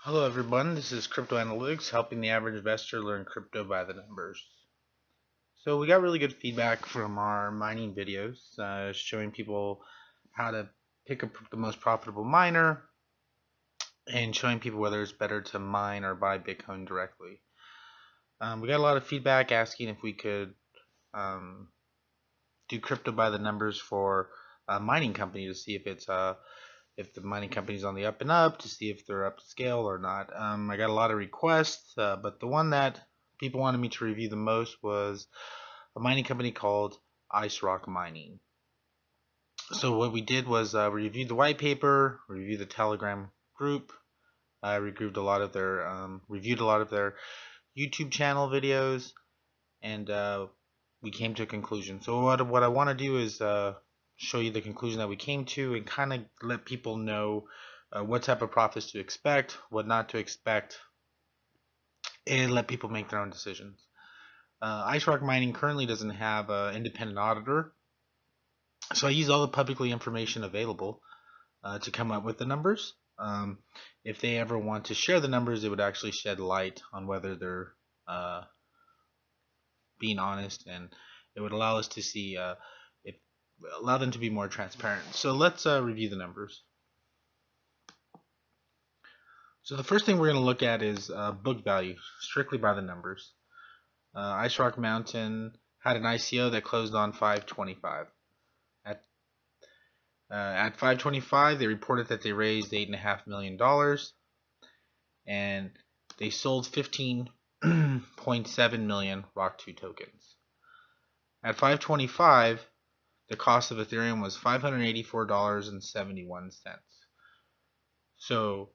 Hello everyone, this is Crypto Analytics, helping the average investor learn crypto by the numbers. So we got really good feedback from our mining videos, showing people how to pick up the most profitable miner and showing people whether it's better to mine or buy Bitcoin directly. We got a lot of feedback asking if we could do crypto by the numbers for a mining company to see if the mining company's on the up and up, to see if they're up to scale or not. I got a lot of requests, but the one that people wanted me to review the most was a mining company called Ice Rock Mining. So what we did was we reviewed the white paper, reviewed the Telegram group, reviewed a lot of their YouTube channel videos, and we came to a conclusion. So what I want to do is show you the conclusion that we came to and kind of let people know what type of profits to expect, what not to expect, and let people make their own decisions. Ice Rock Mining currently doesn't have an independent auditor, so I use all the publicly information available to come up with the numbers. If they ever want to share the numbers, it would actually shed light on whether they're being honest, and it would allow us to see allow them to be more transparent. So let's review the numbers. So the first thing we're going to look at is book value, strictly by the numbers. Ice Rock Mountain had an ICO that closed on 5/25. At 5/25, they reported that they raised $8.5 million, and they sold 15.7 million ROC2 tokens. At 5/25, the cost of Ethereum was $584.71. So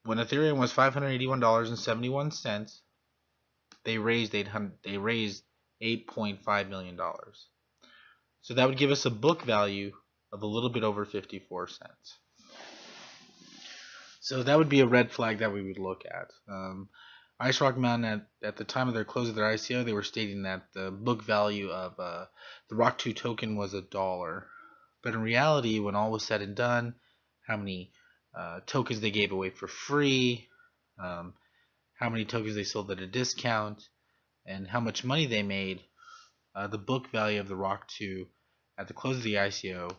when Ethereum was $581.71, they raised $8.5 million. So that would give us a book value of a little bit over 54 cents. So that would be a red flag that we would look at. Ice Rock Mountain, at the time of their close of their ICO, they were stating that the book value of the ROC2 token was $1. But in reality, when all was said and done, how many tokens they gave away for free, how many tokens they sold at a discount, and how much money they made, the book value of the ROC2 at the close of the ICO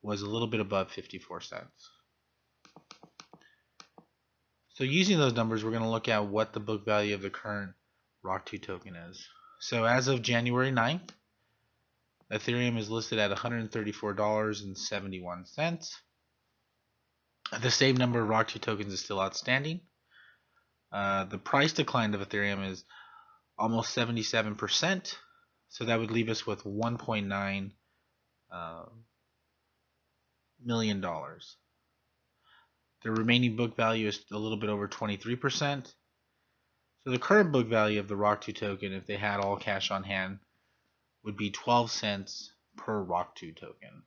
was a little bit above 54 cents. So using those numbers, we're going to look at what the book value of the current ROC2 token is. So as of January 9th, Ethereum is listed at $134.71. The same number of ROC2 tokens is still outstanding. The price decline of Ethereum is almost 77%. So that would leave us with $1.9 million. The remaining book value is a little bit over 23%. So the current book value of the ROC2 token, if they had all cash on hand, would be 12 cents per ROC2 token.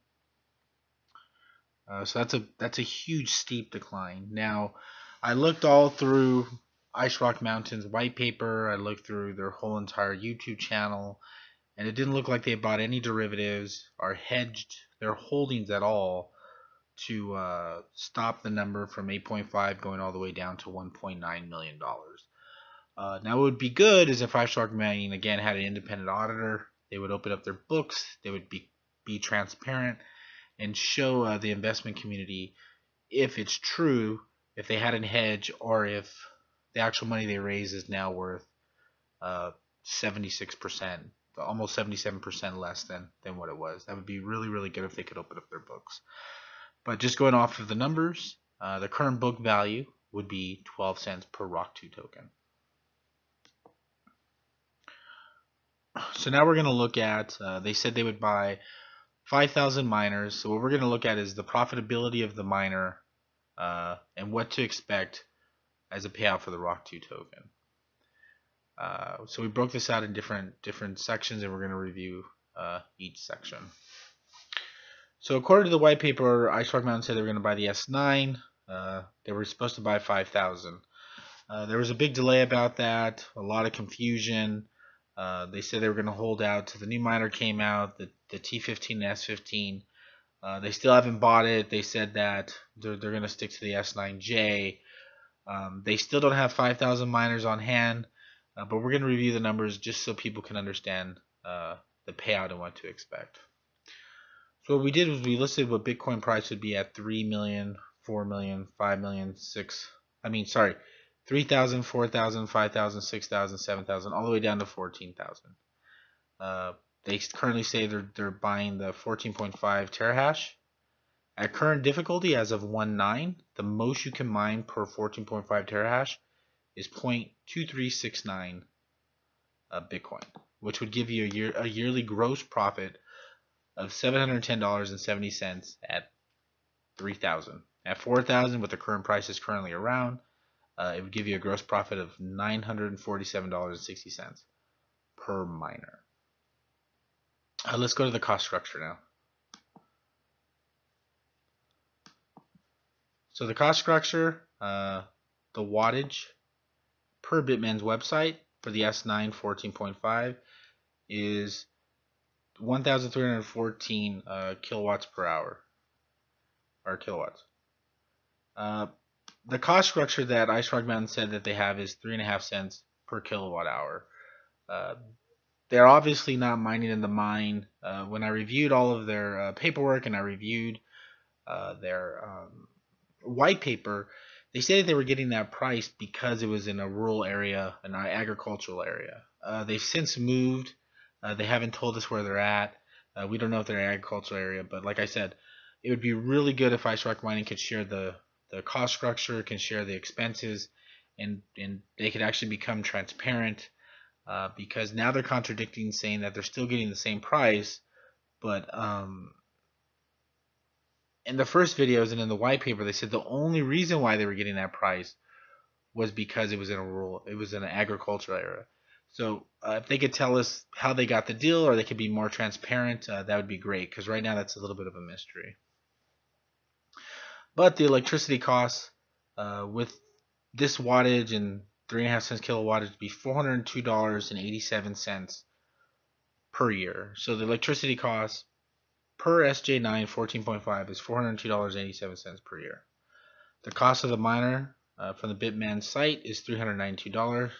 So that's a huge steep decline. Now, I looked all through Ice Rock Mountain's white paper. I looked through their whole entire YouTube channel, and it didn't look like they bought any derivatives or hedged their holdings at all to stop the number from 8.5 going all the way down to $1.9 million. Now, what would be good is if Ice Rock Mining again had an independent auditor. They would open up their books. They would be transparent and show the investment community if it's true, if they had a hedge, or if the actual money they raise is now worth 76%, almost 77% less than what it was. That would be really, really good if they could open up their books. But just going off of the numbers, the current book value would be 12 cents per ROC2 token. So now we're going to look at, they said they would buy 5,000 miners. So what we're going to look at is the profitability of the miner and what to expect as a payout for the ROC2 token. So we broke this out in different sections, and we're going to review each section. So according to the white paper, Ice Rock Mountain said they were going to buy the S9. They were supposed to buy 5,000. There was a big delay about that, a lot of confusion. They said they were going to hold out till the new miner came out, the T15 and S15. They still haven't bought it. They said that they're going to stick to the S9J. They still don't have 5,000 miners on hand, but we're going to review the numbers just so people can understand the payout and what to expect. So what we did was we listed what Bitcoin price would be at 3 million, 4 million, 5 million, 3,000, 4,000, 5,000, 6,000, 7,000, all the way down to 14,000. They currently say they're buying the 14.5 terahash. At current difficulty, as of 1.9, the most you can mine per 14.5 terahash is 0.2369 Bitcoin, which would give you a yearly gross profit of $710.70 at 3,000. At 4,000, what the current price is currently around, it would give you a gross profit of $947.60 per miner. Let's go to the cost structure now. So the cost structure, the wattage per Bitman's website for the S9 14.5 is 1,314 kilowatts per hour, or kilowatts. The cost structure that Ice Rock Mountain said that they have is 3.5 cents per kilowatt hour. They're obviously not mining in the mine. When I reviewed all of their paperwork and I reviewed their white paper, they said they were getting that price because it was in a rural area, an agricultural area. They've since moved. They haven't told us where they're at. We don't know if they're in an agricultural area, but like I said, it would be really good if Ice Rock Mining could share the cost structure, can share the expenses, and they could actually become transparent, because now they're contradicting, saying that they're still getting the same price, but in the first videos and in the white paper, they said the only reason why they were getting that price was because it was in an agricultural area. So if they could tell us how they got the deal, or they could be more transparent, that would be great, because right now that's a little bit of a mystery. But the electricity costs with this wattage and 3.5 cents kilowatt would be $402.87 per year. So the electricity cost per SJ9 14.5 is $402.87 per year. The cost of the miner from the Bitman site is $392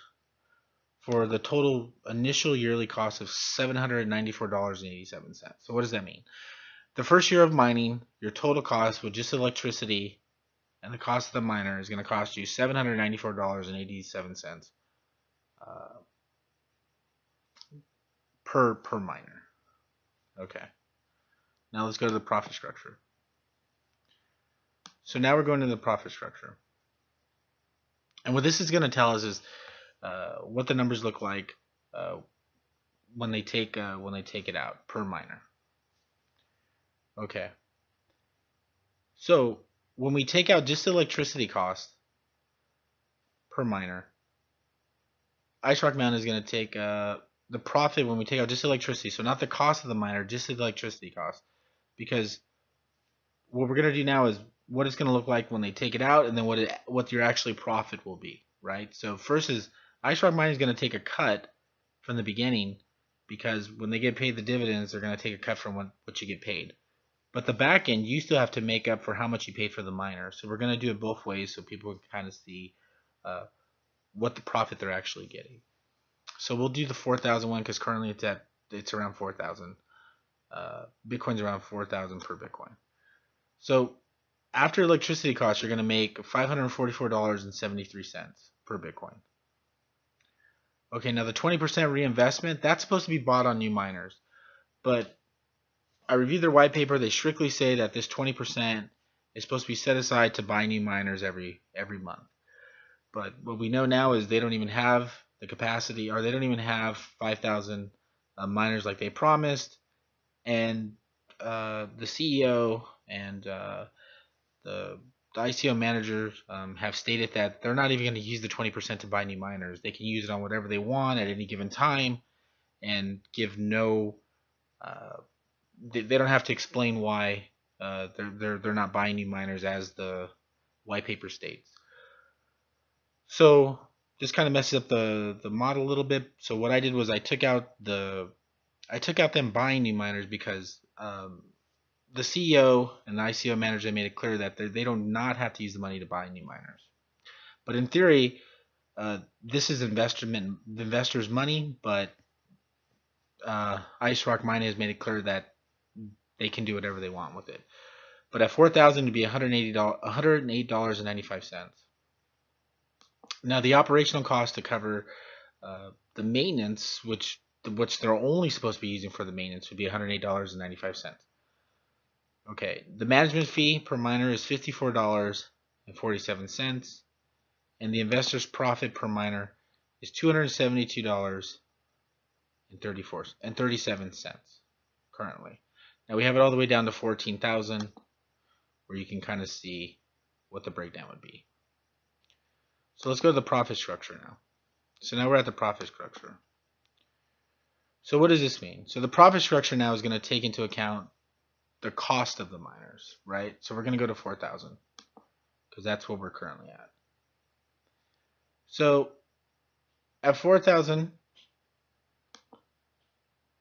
for the total initial yearly cost of $794.87. So what does that mean? The first year of mining, your total cost with just electricity and the cost of the miner is going to cost you $794.87 per miner. Okay. Now let's go to the profit structure. So now we're going to the profit structure. And what this is going to tell us is what the numbers look like when they take it out per miner. Okay. So when we take out just the electricity cost per miner, Ice Rock Mountain is going to take the profit when we take out just electricity. So not the cost of the miner, just the electricity cost. Because what we're going to do now is what it's going to look like when they take it out, and then what your actually profit will be, right? So first is Ice Rock Mining is going to take a cut from the beginning, because when they get paid the dividends, they're going to take a cut from what you get paid. But the back end, you still have to make up for how much you paid for the miner. So we're going to do it both ways so people can kind of see what the profit they're actually getting. So we'll do the 4,000 one because currently it's around 4,000. Bitcoin's around 4,000 per Bitcoin. So after electricity costs, you're going to make $544.73 per Bitcoin. Okay, now the 20% reinvestment, that's supposed to be bought on new miners. But I reviewed their white paper. They strictly say that this 20% is supposed to be set aside to buy new miners every month. But what we know now is they don't even have the capacity, or they don't even have 5,000 miners like they promised. And the CEO and the ICO manager have stated that they're not even going to use the 20% to buy new miners. They can use it on whatever they want at any given time, and give no. They don't have to explain why they're not buying new miners, as the white paper states. So this kind of messes up the model a little bit. So what I did was I took out them buying new miners, because the CEO and the ICO manager made it clear that they do not have to use the money to buy new miners. But in theory, this is investors' money, but Ice Rock Mining has made it clear that they can do whatever they want with it. But at 4,000 to be $108.95. Now the operational cost to cover the maintenance, which they're only supposed to be using for the maintenance, would be $108.95. Okay, the management fee per miner is $54.47, and the investor's profit per miner is $272.37 currently. Now we have it all the way down to 14,000, where you can kind of see what the breakdown would be. So let's go to the profit structure now. So now we're at the profit structure. So what does this mean? So the profit structure now is going to take into account the cost of the miners, right? So we're going to go to 4,000 because that's what we're currently at. So at 4,000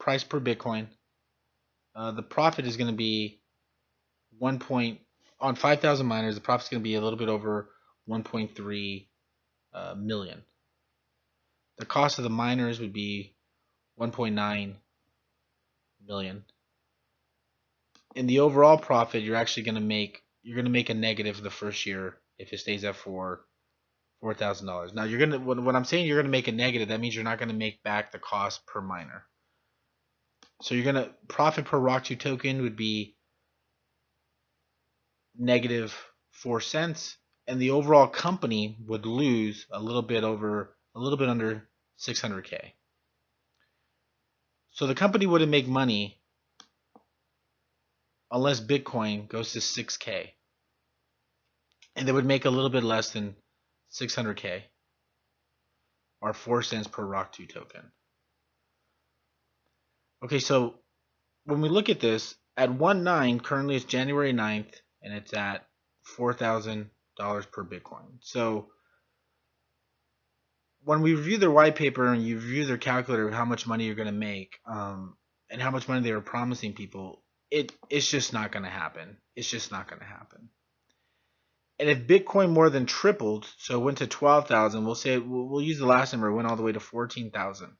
price per Bitcoin, the profit is going to be on 5,000 miners. The profit is going to be a little bit over 1.3 million. The cost of the miners would be 1.9 million. In the overall profit, you're actually going to make a negative the first year if it stays at $4,000. Now you're gonna when I'm saying you're gonna make a negative, that means you're not gonna make back the cost per miner. So you're gonna profit per ROC2 token would be negative 4 cents, and the overall company would lose a little bit under 600K. So the company wouldn't make money unless Bitcoin goes to 6K, and they would make a little bit less than 600K, or 4 cents per ROC2 token. Okay, so when we look at this, at 1.9, currently it's January 9th, and it's at $4,000 per Bitcoin. So when we review their white paper and you review their calculator of how much money you're going to make, and how much money they were promising people, it's just not going to happen. It's just not going to happen. And if Bitcoin more than tripled, so it went to 12,000, we'll use the last number, it went all the way to 14,000.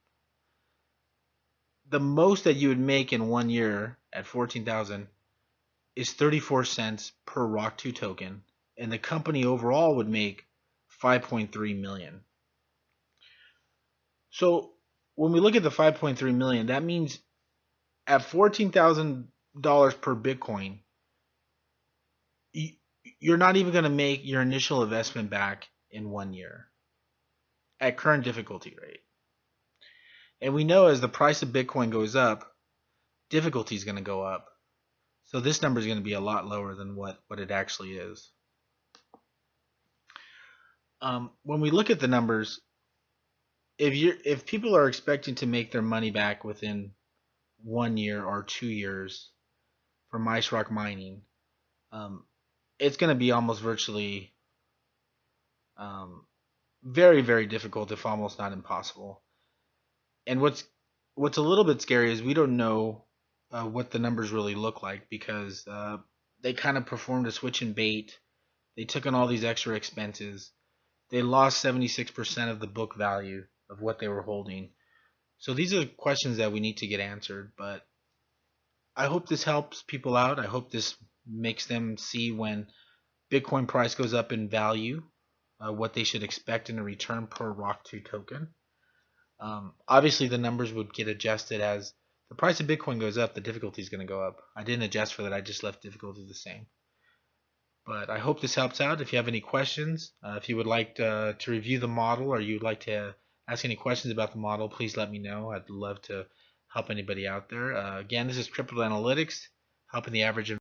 The most that you would make in 1 year at 14,000 is 34 cents per ROC2 token, and the company overall would make 5.3 million. So when we look at the 5.3 million, that means at $14,000 per Bitcoin, you're not even going to make your initial investment back in 1 year at current difficulty rate. And we know as the price of Bitcoin goes up, difficulty is going to go up. So this number is going to be a lot lower than what it actually is. When we look at the numbers, if people are expecting to make their money back within 1 year or 2 years from Ice Rock Mining, it's going to be almost virtually very, very difficult, if almost not impossible. And what's a little bit scary is we don't know what the numbers really look like, because they kind of performed a switch and bait. They took on all these extra expenses. They lost 76% of the book value of what they were holding. So these are questions that we need to get answered. But I hope this helps people out. I hope this makes them see when Bitcoin price goes up in value, what they should expect in a return per ROC2 token. Obviously, the numbers would get adjusted as the price of Bitcoin goes up, the difficulty is going to go up. I didn't adjust for that. I just left difficulty the same. But I hope this helps out. If you have any questions, if you would like to review the model, or you'd like to ask any questions about the model, please let me know. I'd love to help anybody out there. Again, this is Crypto Analytics, helping the average